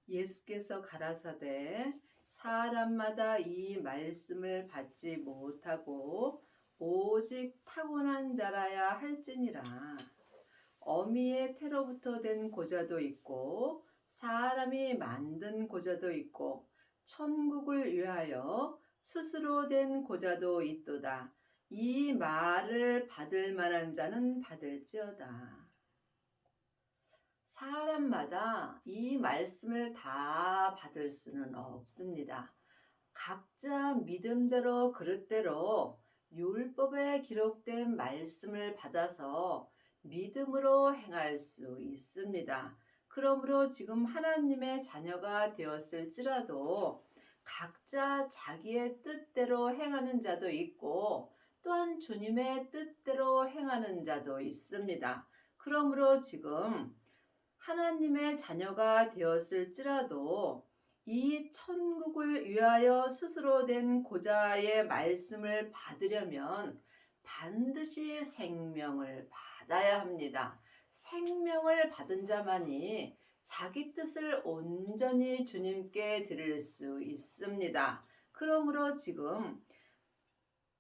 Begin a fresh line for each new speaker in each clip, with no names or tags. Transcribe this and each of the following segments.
예수께서 가라사대 사람마다 이 말씀을 받지 못하고 오직 타고난 자라야 할지니라. 어미의 태로부터 된 고자도 있고 사람이 만든 고자도 있고 천국을 위하여 스스로 된 고자도 있도다. 이 말을 받을 만한 자는 받을지어다. 사람마다 이 말씀을 다 받을 수는 없습니다. 각자 믿음대로 그릇대로 율법에 기록된 말씀을 받아서 믿음으로 행할 수 있습니다. 그러므로 지금 하나님의 자녀가 되었을지라도 각자 자기의 뜻대로 행하는 자도 있고 또한 주님의 뜻대로 행하는 자도 있습니다. 그러므로 지금 하나님의 자녀가 되었을지라도 이 천국을 위하여 스스로 된 고자의 말씀을 받으려면 반드시 생명을 받아야 합니다. 생명을 받은 자만이 자기 뜻을 온전히 주님께 드릴 수 있습니다. 그러므로 지금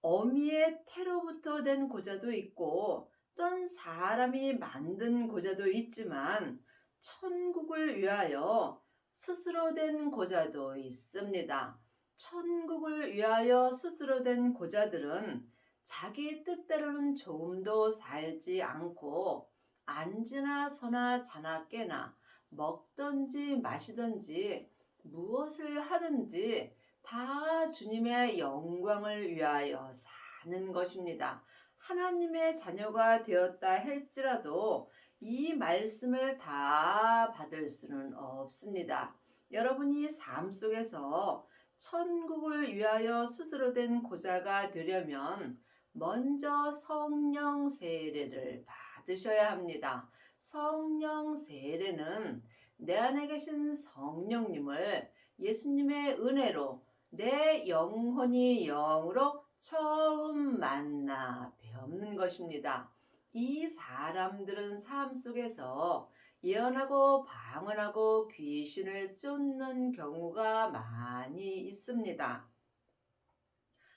어미의 태로부터 된 고자도 있고 또한 사람이 만든 고자도 있지만 천국을 위하여 스스로 된 고자도 있습니다. 천국을 위하여 스스로 된 고자들은 자기 뜻대로는 조금도 살지 않고 앉으나 서나 자나 깨나 먹든지 마시든지 무엇을 하든지 다 주님의 영광을 위하여 사는 것입니다. 하나님의 자녀가 되었다 할지라도 이 말씀을 다 받을 수는 없습니다. 여러분이 삶 속에서 천국을 위하여 스스로 된 고자가 되려면 먼저 성령 세례를 받으셔야 합니다. 성령 세례는 내 안에 계신 성령님을 예수님의 은혜로 내 영혼이 영으로 처음 만나 뵙는 것입니다. 이 사람들은 삶 속에서 예언하고 방언하고 귀신을 쫓는 경우가 많이 있습니다.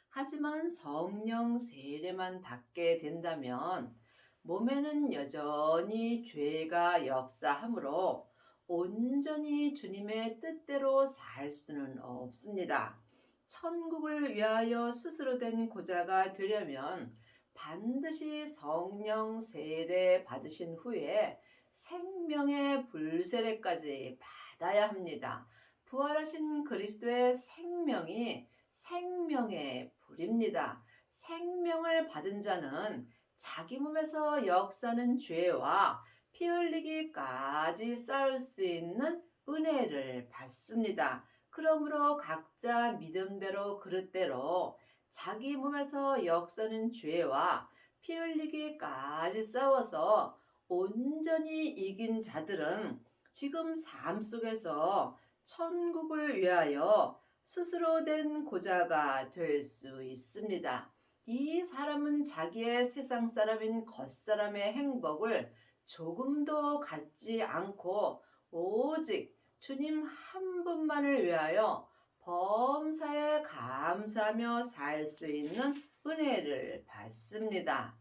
하지만 성령 세례만 받게 된다면 몸에는 여전히 죄가 역사하므로 온전히 주님의 뜻대로 살 수는 없습니다. 천국을 위하여 스스로 된 고자가 되려면 반드시 성령 세례 받으신 후에 생명의 불세례까지 받아야 합니다. 부활하신 그리스도의 생명이 생명의 불입니다. 생명을 받은 자는 자기 몸에서 역사는 죄와 피 흘리기까지 쌓을 수 있는 은혜를 받습니다. 그러므로 각자 믿음대로 그릇대로 자기 몸에서 역사는 죄와 피 흘리기까지 싸워서 온전히 이긴 자들은 지금 삶 속에서 천국을 위하여 스스로 된 고자가 될 수 있습니다. 이 사람은 자기의 세상 사람인 겉사람의 행복을 조금도 갖지 않고 오직 주님 한 분만을 위하여 범사에 감사하며 살 수 있는 은혜를 받습니다.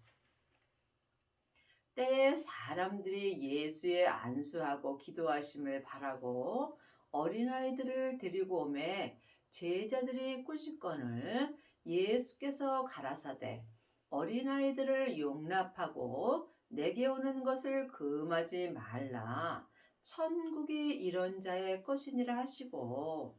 때에 사람들이 예수의 안수하고 기도하심을 바라고 어린아이들을 데리고 오매 제자들이 꾸짖거늘 예수께서 가라사대 어린아이들을 용납하고 내게 오는 것을 금하지 말라. 천국이 이런 자의 것이니라 하시고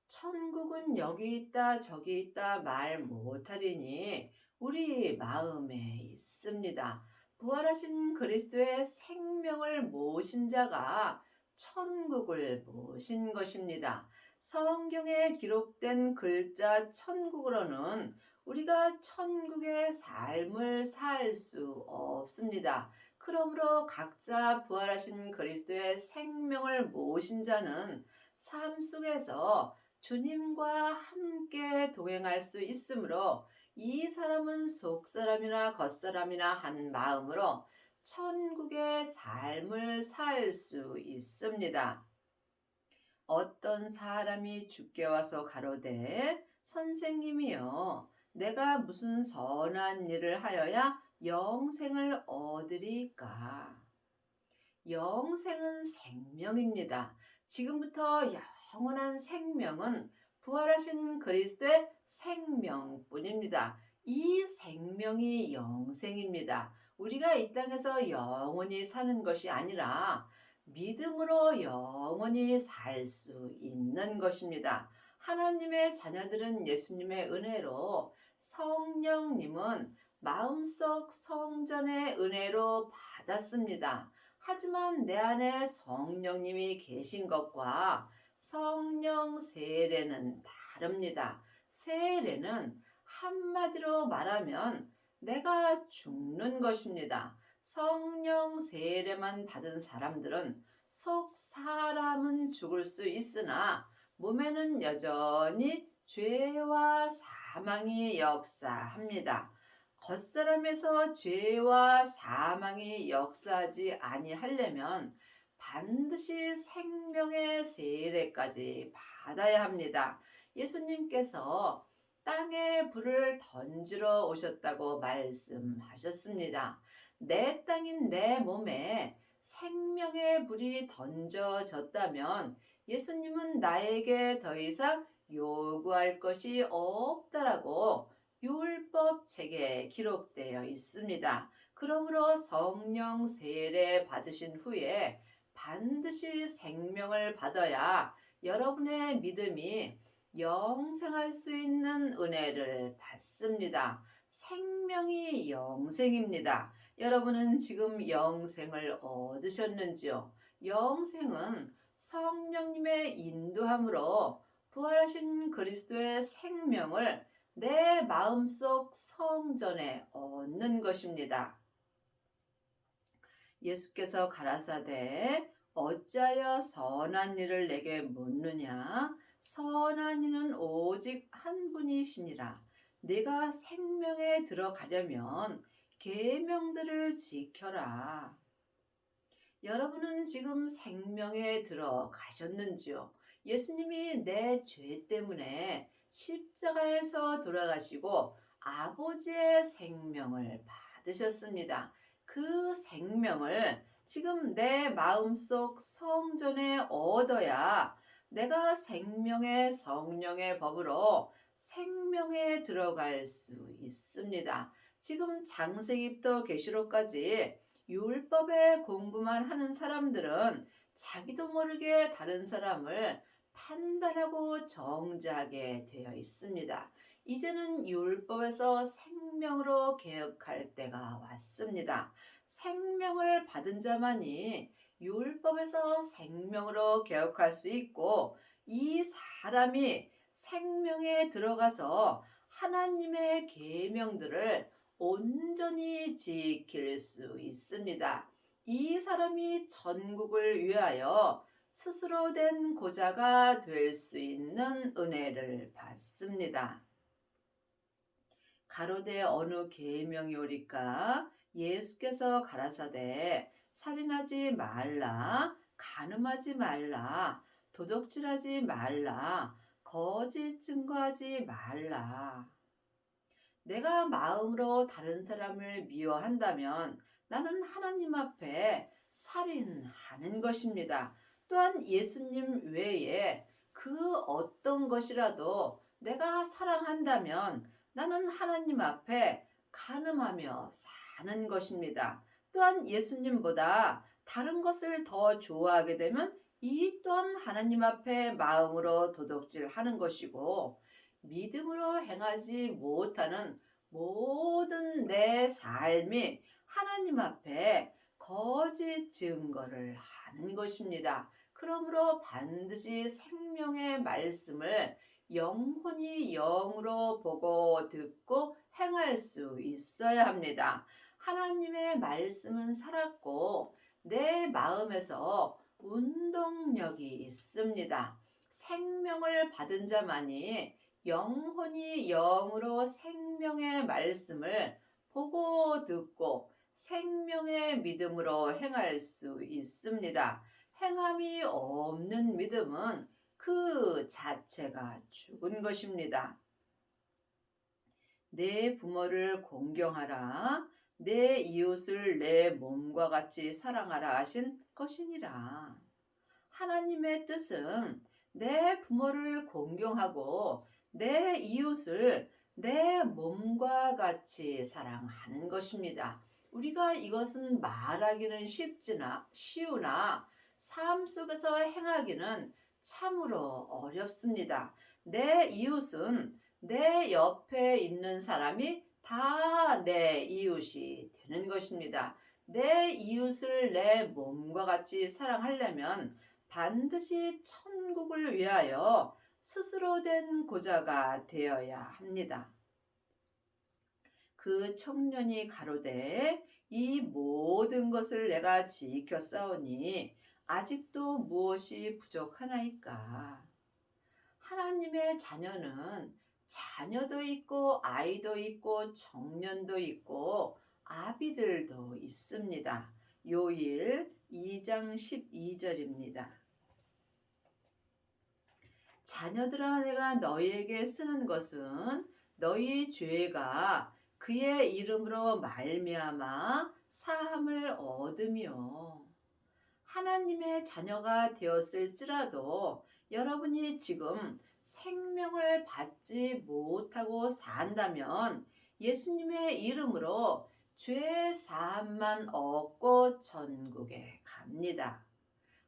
천국은 여기 있다 저기 있다 말 못하리니 우리 마음에 있습니다. 부활하신 그리스도의 생명을 모신 자가 천국을 모신 것입니다. 성경에 기록된 글자 천국으로는 우리가 천국의 삶을 살 수 없습니다. 그러므로 각자 부활하신 그리스도의 생명을 모신 자는 삶 속에서 주님과 함께 동행할 수 있으므로 이 사람은 속사람이나 겉사람이나 한 마음으로 천국의 삶을 살 수 있습니다. 어떤 사람이 주께 와서 가로되 선생님이여 내가 무슨 선한 일을 하여야 영생을 얻으리까? 영생은 생명입니다. 지금부터 영원한 생명은 부활하신 그리스도의 생명뿐입니다. 이 생명이 영생입니다. 우리가 이 땅에서 영원히 사는 것이 아니라 믿음으로 영원히 살 수 있는 것입니다. 하나님의 자녀들은 예수님의 은혜로, 성령님은 마음속 성전의 은혜로 받았습니다. 하지만 내 안에 성령님이 계신 것과 성령 세례는 다릅니다. 세례는 한마디로 말하면 내가 죽는 것입니다. 성령 세례만 받은 사람들은 속 사람은 죽을 수 있으나 몸에는 여전히 죄와 사망이 역사합니다. 겉사람에서 죄와 사망이 역사하지 아니하려면 반드시 생명의 세례까지 받아야 합니다. 예수님께서 땅에 불을 던지러 오셨다고 말씀하셨습니다. 내 땅인 내 몸에 생명의 불이 던져졌다면 예수님은 나에게 더 이상 요구할 것이 없다라고 율법 책에 기록되어 있습니다. 그러므로 성령 세례 받으신 후에 반드시 생명을 받아야 여러분의 믿음이 영생할 수 있는 은혜를 받습니다. 생명이 영생입니다. 여러분은 지금 영생을 얻으셨는지요? 영생은 성령님의 인도함으로 부활하신 그리스도의 생명을 내 마음속 성전에 얻는 것입니다. 예수께서 가라사대 어찌하여 선한 일을 내게 묻느냐? 선한 이는 오직 한 분이시니라. 네가 생명에 들어가려면 계명들을 지켜라. 여러분은 지금 생명에 들어가셨는지요? 예수님이 내 죄 때문에 십자가에서 돌아가시고 아버지의 생명을 받으셨습니다. 그 생명을 지금 내 마음속 성전에 얻어야 내가 생명의 성령의 법으로 생명에 들어갈 수 있습니다. 지금 창세기부터 계시록까지 율법의 공부만 하는 사람들은 자기도 모르게 다른 사람을 판단하고 정죄하게 되어 있습니다. 이제는 율법에서 생명으로 개혁할 때가 왔습니다. 생명을 받은 자만이 율법에서 생명으로 개혁할 수 있고 이 사람이 생명에 들어가서 하나님의 계명들을 온전히 지킬 수 있습니다. 이 사람이 천국을 위하여 스스로 된 고자가 될 수 있는 은혜를 받습니다. 가로되 어느 계명이 오리까? 예수께서 가라사대 살인하지 말라, 간음하지 말라, 도적질하지 말라, 거짓 증거하지 말라. 내가 마음으로 다른 사람을 미워한다면 나는 하나님 앞에 살인하는 것입니다. 또한 예수님 외에 그 어떤 것이라도 내가 사랑한다면 나는 하나님 앞에 간음하며 사는 것입니다. 또한 예수님보다 다른 것을 더 좋아하게 되면 이 또한 하나님 앞에 마음으로 도둑질하는 것이고 믿음으로 행하지 못하는 모든 내 삶이 하나님 앞에 거짓 증거를 하는 것입니다. 그러므로 반드시 생명의 말씀을 영혼이 영으로 보고 듣고 행할 수 있어야 합니다. 하나님의 말씀은 살았고 내 마음에서 운동력이 있습니다. 생명을 받은 자만이 영혼이 영으로 생명의 말씀을 보고 듣고 생명의 믿음으로 행할 수 있습니다. 행함이 없는 믿음은 그 자체가 죽은 것입니다. 내 부모를 공경하라. 내 이웃을 내 몸과 같이 사랑하라 하신 것이니라. 하나님의 뜻은 내 부모를 공경하고 내 이웃을 내 몸과 같이 사랑하는 것입니다. 우리가 이것은 말하기는 쉬우나 삶 속에서 행하기는 참으로 어렵습니다. 내 이웃은 내 옆에 있는 사람이 다 내 이웃이 되는 것입니다. 내 이웃을 내 몸과 같이 사랑하려면 반드시 천국을 위하여 스스로 된 고자가 되어야 합니다. 그 청년이 가로되 이 모든 것을 내가 지켰사오니 아직도 무엇이 부족하나이까. 하나님의 자녀는 자녀도 있고 아이도 있고 청년도 있고 아비들도 있습니다. 요일 2장 12절입니다. 자녀들아 내가 너희에게 쓰는 것은 너희 죄가 그의 이름으로 말미암아 사함을 얻으며 하나님의 자녀가 되었을지라도 여러분이 지금 생명을 받지 못하고 산다면 예수님의 이름으로 죄 사함만 얻고 천국에 갑니다.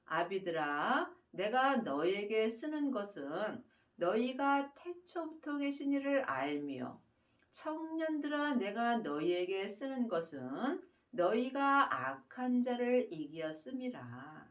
아비들아 내가 너희에게 쓰는 것은 너희가 태초부터 계신 이를 알며 청년들아 내가 너희에게 쓰는 것은 너희가 악한 자를 이기었음이라.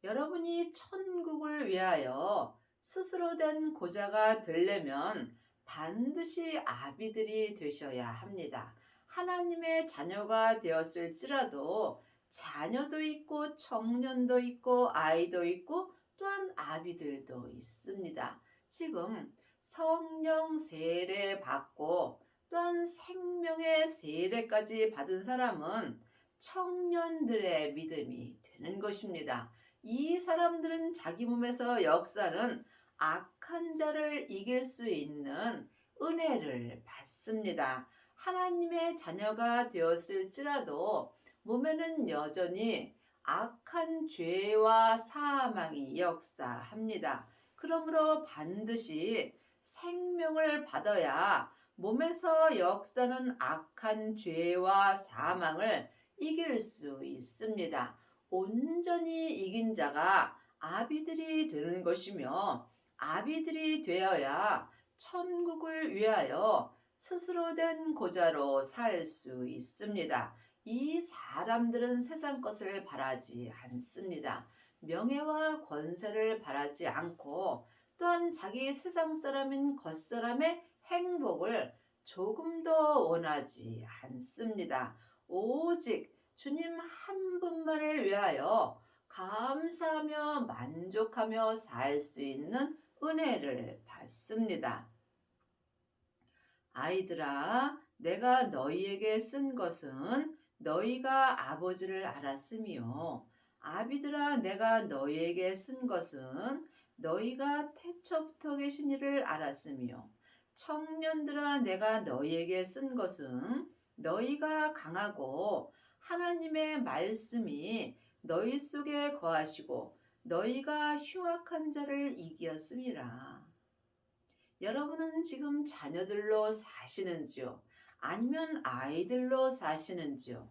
여러분이 천국을 위하여 스스로 된 고자가 되려면 반드시 아비들이 되셔야 합니다. 하나님의 자녀가 되었을지라도 자녀도 있고 청년도 있고 아이도 있고 또한 아비들도 있습니다. 지금 성령 세례 받고 또한 생명의 세례까지 받은 사람은 청년들의 믿음이 되는 것입니다. 이 사람들은 자기 몸에서 역사는 악한 자를 이길 수 있는 은혜를 받습니다. 하나님의 자녀가 되었을지라도 몸에는 여전히 악한 죄와 사망이 역사합니다. 그러므로 반드시 생명을 받아야 몸에서 역사는 악한 죄와 사망을 이길 수 있습니다. 온전히 이긴 자가 아비들이 되는 것이며 아비들이 되어야 천국을 위하여 스스로 된 고자로 살 수 있습니다. 이 사람들은 세상 것을 바라지 않습니다. 명예와 권세를 바라지 않고 또한 자기 세상 사람인 겉사람의 행복을 조금도 원하지 않습니다. 오직 주님 한 분만을 위하여 감사하며 만족하며 살 수 있는 은혜를 받습니다. 아이들아, 내가 너희에게 쓴 것은 너희가 아버지를 알았으며 아비들아 내가 너희에게 쓴 것은 너희가 태초부터 계신 이를 알았으며 청년들아 내가 너희에게 쓴 것은 너희가 강하고 하나님의 말씀이 너희 속에 거하시고 너희가 흉악한 자를 이기었음이라. 여러분은 지금 자녀들로 사시는지요? 아니면 아이들로 사시는지요?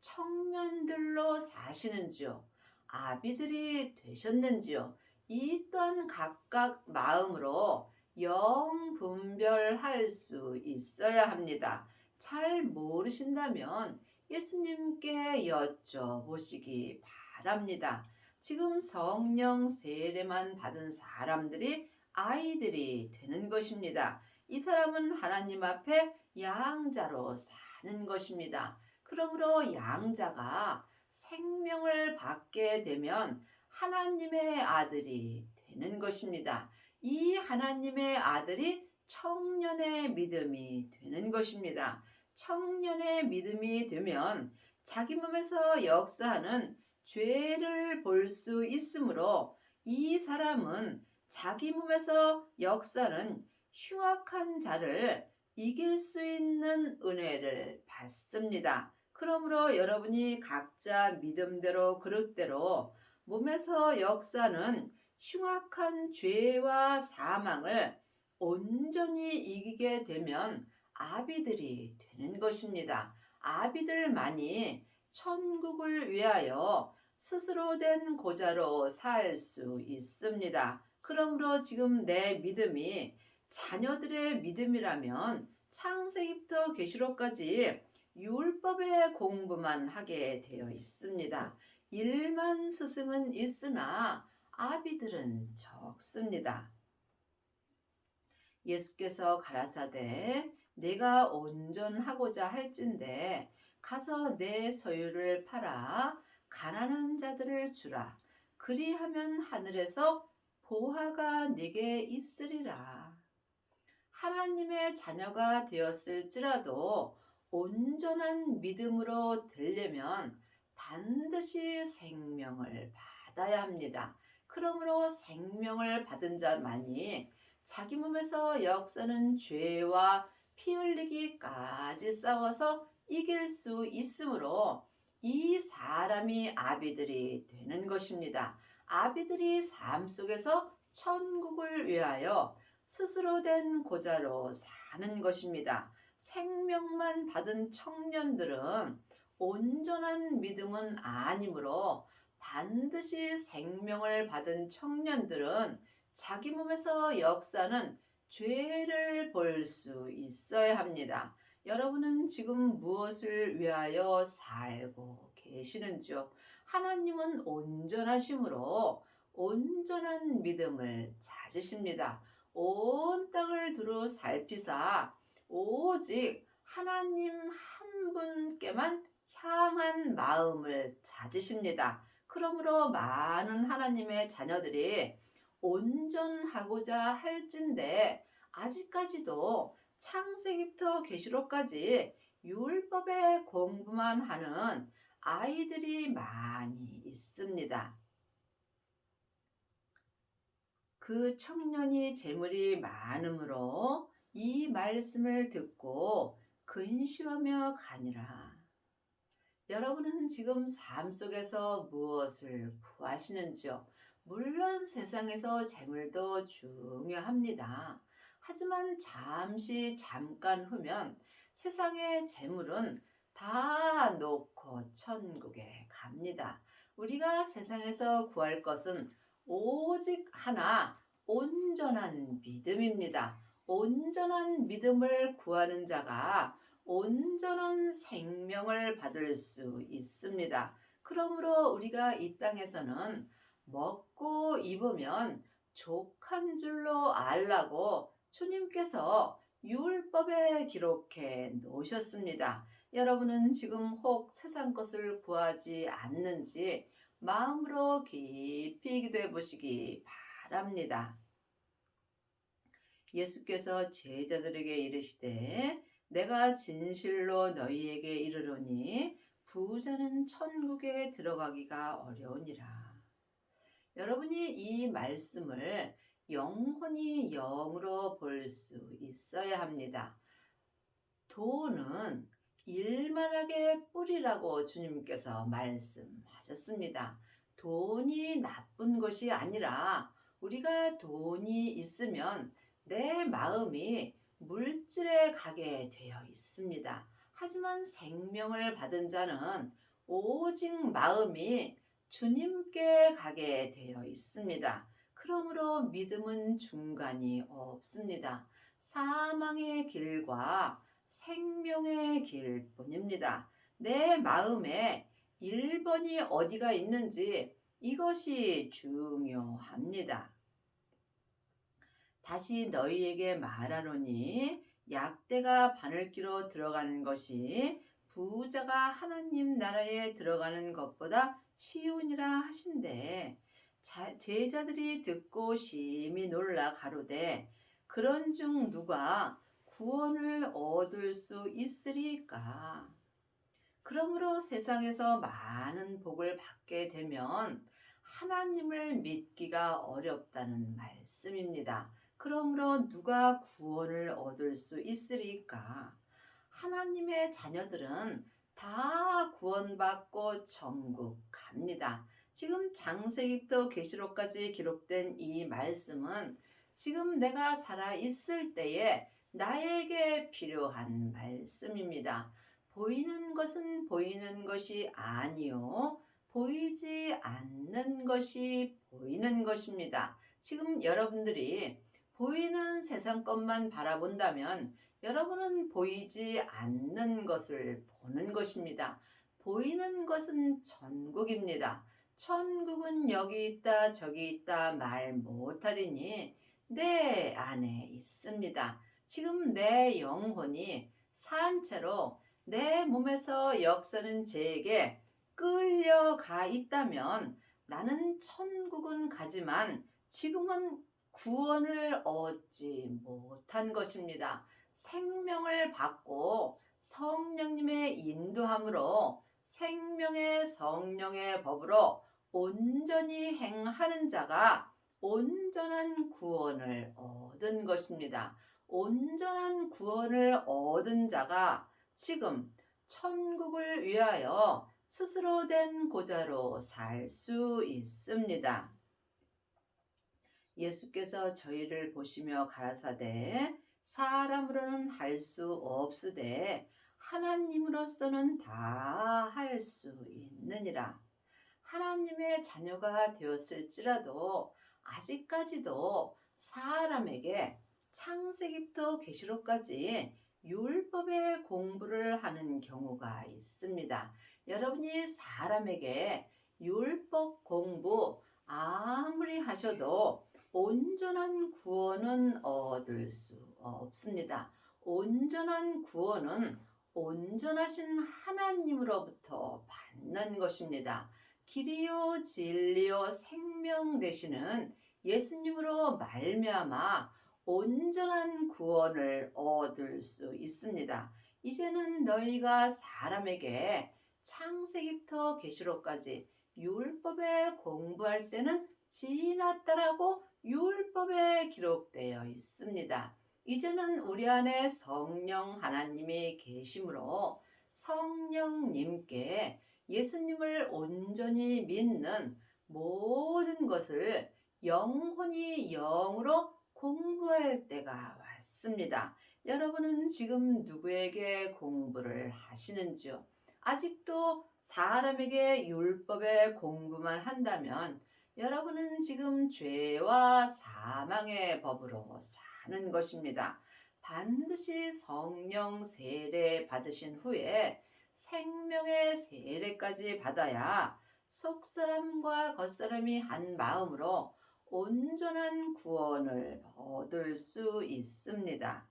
청년들로 사시는지요? 아비들이 되셨는지요? 이 또한 각각 마음으로 영분별할 수 있어야 합니다. 잘 모르신다면 예수님께 여쭤보시기 바랍니다. 지금 성령 세례만 받은 사람들이 아이들이 되는 것입니다. 이 사람은 하나님 앞에 양자로 사는 것입니다. 그러므로 양자가 생명을 받게 되면 하나님의 아들이 되는 것입니다. 이 하나님의 아들이 청년의 믿음이 되는 것입니다. 청년의 믿음이 되면 자기 몸에서 역사하는 죄를 볼 수 있으므로 이 사람은 자기 몸에서 역사하는 흉악한 자를 이길 수 있는 은혜를 받습니다. 그러므로 여러분이 각자 믿음대로 그릇대로 몸에서 역사는 흉악한 죄와 사망을 온전히 이기게 되면 아비들이 되는 것입니다. 아비들만이 천국을 위하여 스스로 된 고자로 살 수 있습니다. 그러므로 지금 내 믿음이 자녀들의 믿음이라면 창세기부터 계시록까지 율법의 공부만 하게 되어 있습니다. 일만 스승은 있으나 아비들은 적습니다. 예수께서 가라사대 내가 온전하고자 할진대 가서 내 소유를 팔아 가난한 자들을 주라. 그리하면 하늘에서 보화가 네게 있으리라. 하나님의 자녀가 되었을지라도 온전한 믿음으로 되려면 반드시 생명을 받아야 합니다. 그러므로 생명을 받은 자만이 자기 몸에서 역사는 죄와 피 흘리기까지 싸워서 이길 수 있으므로 이 사람이 아비들이 되는 것입니다. 아비들이 삶 속에서 천국을 위하여 스스로 된 고자로 사는 것입니다. 생명만 받은 청년들은 온전한 믿음은 아니므로 반드시 생명을 받은 청년들은 자기 몸에서 역사는 죄를 볼 수 있어야 합니다. 여러분은 지금 무엇을 위하여 살고 계시는지요? 하나님은 온전하심으로 온전한 믿음을 찾으십니다. 온 땅을 두루 살피사 오직 하나님 한 분께만 향한 마음을 찾으십니다. 그러므로 많은 하나님의 자녀들이 온전하고자 할진대 아직까지도 창세기부터 계시록까지 율법의 공부만 하는 아이들이 많이 있습니다. 그 청년이 재물이 많으므로 이 말씀을 듣고 근심하며 가니라. 여러분은 지금 삶 속에서 무엇을 구하시는지요? 물론 세상에서 재물도 중요합니다. 하지만 잠깐 후면 세상의 재물은 다 놓고 천국에 갑니다. 우리가 세상에서 구할 것은 오직 하나, 온전한 믿음입니다. 온전한 믿음을 구하는 자가 온전한 생명을 받을 수 있습니다. 그러므로 우리가 이 땅에서는 먹고 입으면 족한 줄로 알라고 주님께서 율법에 기록해 놓으셨습니다. 여러분은 지금 혹 세상 것을 구하지 않는지 마음으로 깊이 기도해 보시기 바랍니다. 예수께서 제자들에게 이르시되 내가 진실로 너희에게 이르노니 부자는 천국에 들어가기가 어려우니라. 여러분이 이 말씀을 영혼이 영으로 볼 수 있어야 합니다. 돈은 일만하게 뿌리라고 주님께서 말씀하셨습니다. 돈이 나쁜 것이 아니라 우리가 돈이 있으면 내 마음이 물질에 가게 되어 있습니다. 하지만 생명을 받은 자는 오직 마음이 주님께 가게 되어 있습니다. 그러므로 믿음은 중간이 없습니다. 사망의 길과 생명의 길뿐입니다. 내 마음에 1번이 어디가 있는지 이것이 중요합니다. 다시 너희에게 말하노니 약대가 바늘기로 들어가는 것이 부자가 하나님 나라에 들어가는 것보다 쉬우니라 하신대. 제자들이 듣고 심히 놀라 가로되 그런 중 누가 구원을 얻을 수 있으리까? 그러므로 세상에서 많은 복을 받게 되면 하나님을 믿기가 어렵다는 말씀입니다. 그러므로 누가 구원을 얻을 수 있으리까? 하나님의 자녀들은 다 구원받고 천국 갑니다. 지금 창세기부터 계시록까지 기록된 이 말씀은 지금 내가 살아 있을 때에 나에게 필요한 말씀입니다. 보이는 것은 보이는 것이 아니요, 보이지 않는 것이 보이는 것입니다. 지금 여러분들이 보이는 세상 것만 바라본다면 여러분은 보이지 않는 것을 보는 것입니다. 보이는 것은 천국입니다. 천국은 여기 있다 저기 있다 말 못하리니 내 안에 있습니다. 지금 내 영혼이 산채로 내 몸에서 역사는 죄에게 끌려가 있다면 나는 천국은 가지만 지금은 구원을 얻지 못한 것입니다. 생명을 받고 성령님의 인도함으로 생명의 성령의 법으로 온전히 행하는 자가 온전한 구원을 얻은 것입니다. 온전한 구원을 얻은 자가 지금 천국을 위하여 스스로 된 고자로 살 수 있습니다. 예수께서 저희를 보시며 가라사대 사람으로는 할 수 없으되 하나님으로서는 다 할 수 있느니라. 하나님의 자녀가 되었을지라도 아직까지도 사람에게 창세기부터 계시록까지 율법의 공부를 하는 경우가 있습니다. 여러분이 사람에게 율법 공부 아무리 하셔도 온전한 구원은 얻을 수 없습니다. 온전한 구원은 온전하신 하나님으로부터 받는 것입니다. 길이요 진리요 생명 되시는 예수님으로 말미암아 온전한 구원을 얻을 수 있습니다. 이제는 너희가 사람에게 창세기부터 계시록까지 율법에 공부할 때는 지났다라고 율법에 기록되어 있습니다. 이제는 우리 안에 성령 하나님이 계심으로 성령님께 예수님을 온전히 믿는 모든 것을 영혼이 영으로 공부할 때가 왔습니다. 여러분은 지금 누구에게 공부를 하시는지요? 아직도 사람에게 율법의 공부만 한다면 여러분은 지금 죄와 사망의 법으로 사는 것입니다. 반드시 성령 세례 받으신 후에 생명의 세례까지 받아야 속사람과 겉사람이 한 마음으로 온전한 구원을 얻을 수 있습니다.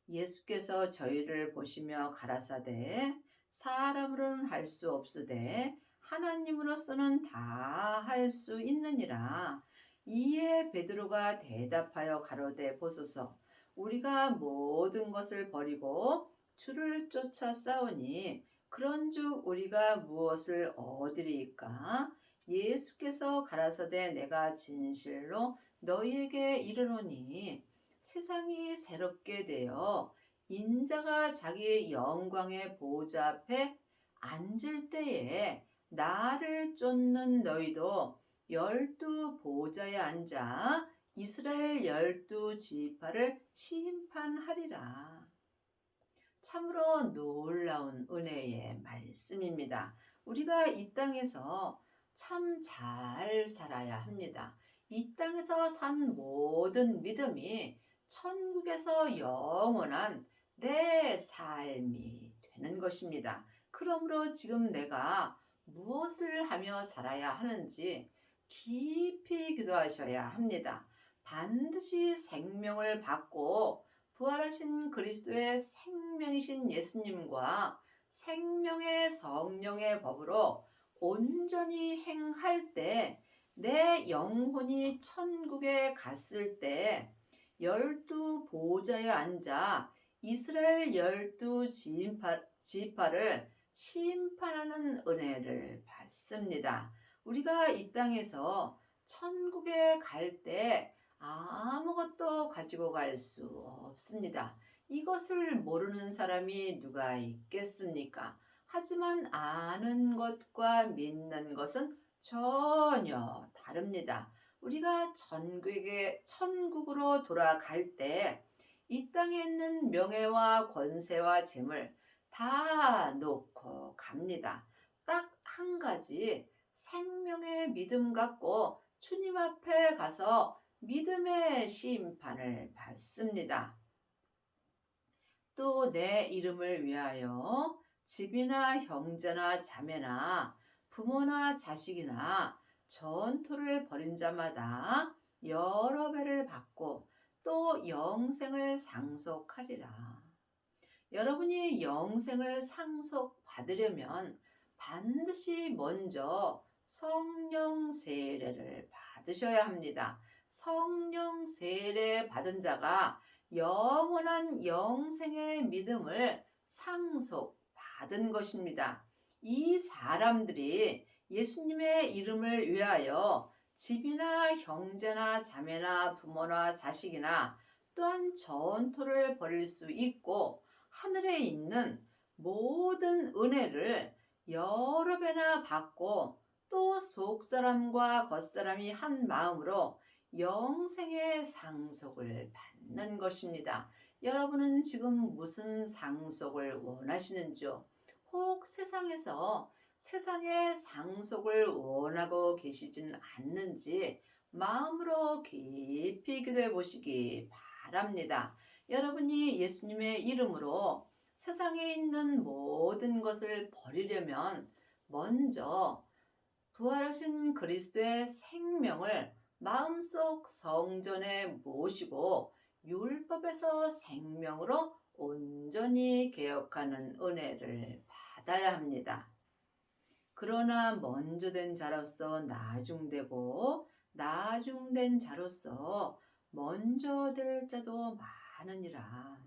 예수께서 저희를 보시며 가라사대 사람으로는 할 수 없으되 하나님으로서는 다 할 수 있느니라. 이에 베드로가 대답하여 가로되 보소서 우리가 모든 것을 버리고 주를 쫓아 싸우니 그런즉 우리가 무엇을 얻으리이까? 예수께서 가라사대 내가 진실로 너희에게 이르노니 세상이 새롭게 되어 인자가 자기 영광의 보좌 앞에 앉을 때에 나를 쫓는 너희도 12 보좌에 앉아 이스라엘 12 지파를 심판하리라. 참으로 놀라운 은혜의 말씀입니다. 우리가 이 땅에서 참 잘 살아야 합니다. 이 땅에서 산 모든 믿음이 천국에서 영원한 내 삶이 되는 것입니다. 그러므로 지금 내가 무엇을 하며 살아야 하는지 깊이 기도하셔야 합니다. 반드시 생명을 받고 부활하신 그리스도의 생명이신 예수님과 생명의 성령의 법으로 온전히 행할 때 내 영혼이 천국에 갔을 때 열두 보좌에 앉아 이스라엘 열두 지파를 심판하는 은혜를 받습니다. 우리가 이 땅에서 천국에 갈 때 아무것도 가지고 갈 수 없습니다. 이것을 모르는 사람이 누가 있겠습니까? 하지만 아는 것과 믿는 것은 전혀 다릅니다. 우리가 천국으로 돌아갈 때 이 땅에 있는 명예와 권세와 재물 다 놓고 갑니다. 딱 한 가지 생명의 믿음 갖고 주님 앞에 가서 믿음의 심판을 받습니다. 또 내 이름을 위하여 집이나 형제나 자매나 부모나 자식이나 전토를 벌인 자마다 여러 배를 받고 또 영생을 상속하리라. 여러분이 영생을 상속받으려면 반드시 먼저 성령 세례를 받으셔야 합니다. 성령 세례 받은 자가 영원한 영생의 믿음을 상속받은 것입니다. 이 사람들이 예수님의 이름을 위하여 집이나 형제나 자매나 부모나 자식이나 또한 전토를 벌일 수 있고 하늘에 있는 모든 은혜를 여러 배나 받고 또 속사람과 겉사람이 한 마음으로 영생의 상속을 받는 것입니다. 여러분은 지금 무슨 상속을 원하시는지요? 혹 세상에서 세상의 상속을 원하고 계시진 않는지 마음으로 깊이 기도해 보시기 바랍니다. 여러분이 예수님의 이름으로 세상에 있는 모든 것을 버리려면 먼저 부활하신 그리스도의 생명을 마음속 성전에 모시고 율법에서 생명으로 온전히 개혁하는 은혜를 받아야 합니다. 그러나 먼저 된 자로서 나중되고 나중된 자로서 먼저 될 자도 많으니라.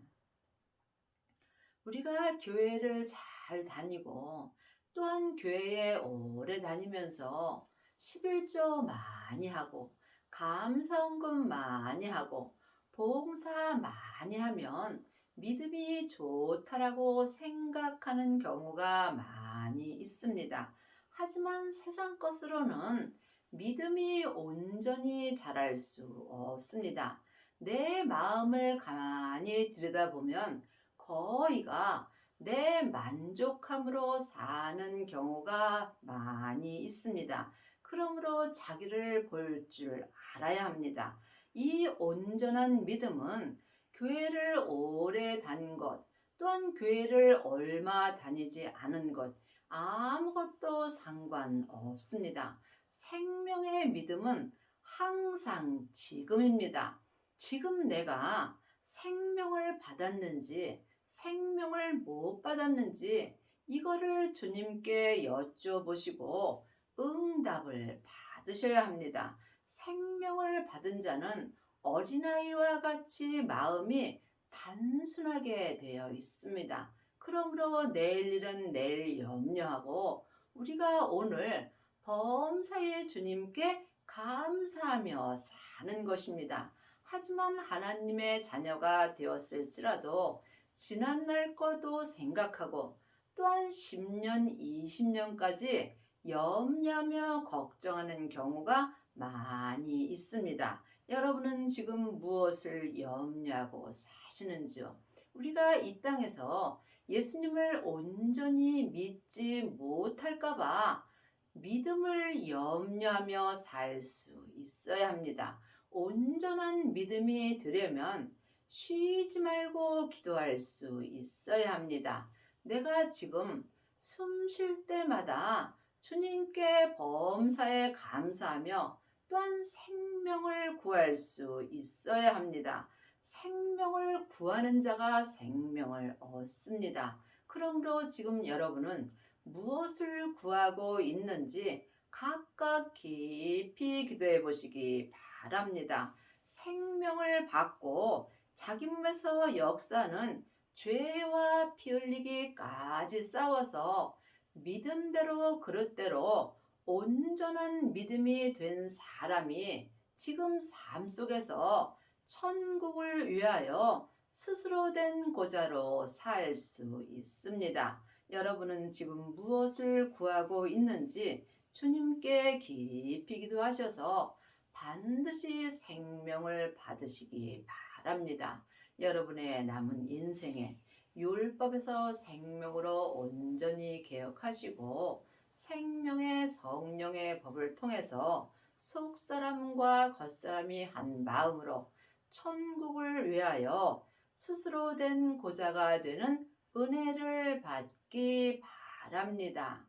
우리가 교회를 잘 다니고 또한 교회에 오래 다니면서 11조 많이 하고 감사헌금 많이 하고 봉사 많이 하면 믿음이 좋다라고 생각하는 경우가 많이 있습니다. 하지만 세상 것으로는 믿음이 온전히 자랄 수 없습니다. 내 마음을 가만히 들여다보면 거의가 내 만족함으로 사는 경우가 많이 있습니다. 그러므로 자기를 볼 줄 알아야 합니다. 이 온전한 믿음은 교회를 오래 다닌 것, 또한 교회를 얼마 다니지 않은 것, 아무것도 상관없습니다. 생명의 믿음은 항상 지금입니다. 지금 내가 생명을 받았는지 생명을 못 받았는지 이거를 주님께 여쭤보시고 응답을 받으셔야 합니다. 생명을 받은 자는 어린아이와 같이 마음이 단순하게 되어 있습니다. 그러므로 내일 일은 내일 염려하고 우리가 오늘 범사의 주님께 감사하며 사는 것입니다. 하지만 하나님의 자녀가 되었을지라도 지난날 것도 생각하고 또한 10년, 20년까지 염려하며 걱정하는 경우가 많이 있습니다. 여러분은 지금 무엇을 염려하고 사시는지요? 우리가 이 땅에서 예수님을 온전히 믿지 못할까봐 믿음을 염려하며 살 수 있어야 합니다. 온전한 믿음이 되려면 쉬지 말고 기도할 수 있어야 합니다. 내가 지금 숨 쉴 때마다 주님께 범사에 감사하며 또한 생명을 구할 수 있어야 합니다. 생명을 구하는 자가 생명을 얻습니다. 그러므로 지금 여러분은 무엇을 구하고 있는지 각각 깊이 기도해 보시기 바랍니다. 생명을 받고 자기 몸에서 역사는 죄와 피 흘리기까지 싸워서 믿음대로 그릇대로 온전한 믿음이 된 사람이 지금 삶 속에서 천국을 위하여 스스로 된 고자로 살 수 있습니다. 여러분은 지금 무엇을 구하고 있는지 주님께 깊이 기도하셔서 반드시 생명을 받으시기 바랍니다. 여러분의 남은 인생에 율법에서 생명으로 온전히 개혁하시고 생명의 성령의 법을 통해서 속사람과 겉사람이 한 마음으로 천국을 위하여 스스로 된 고자가 되는 은혜를 받기 바랍니다.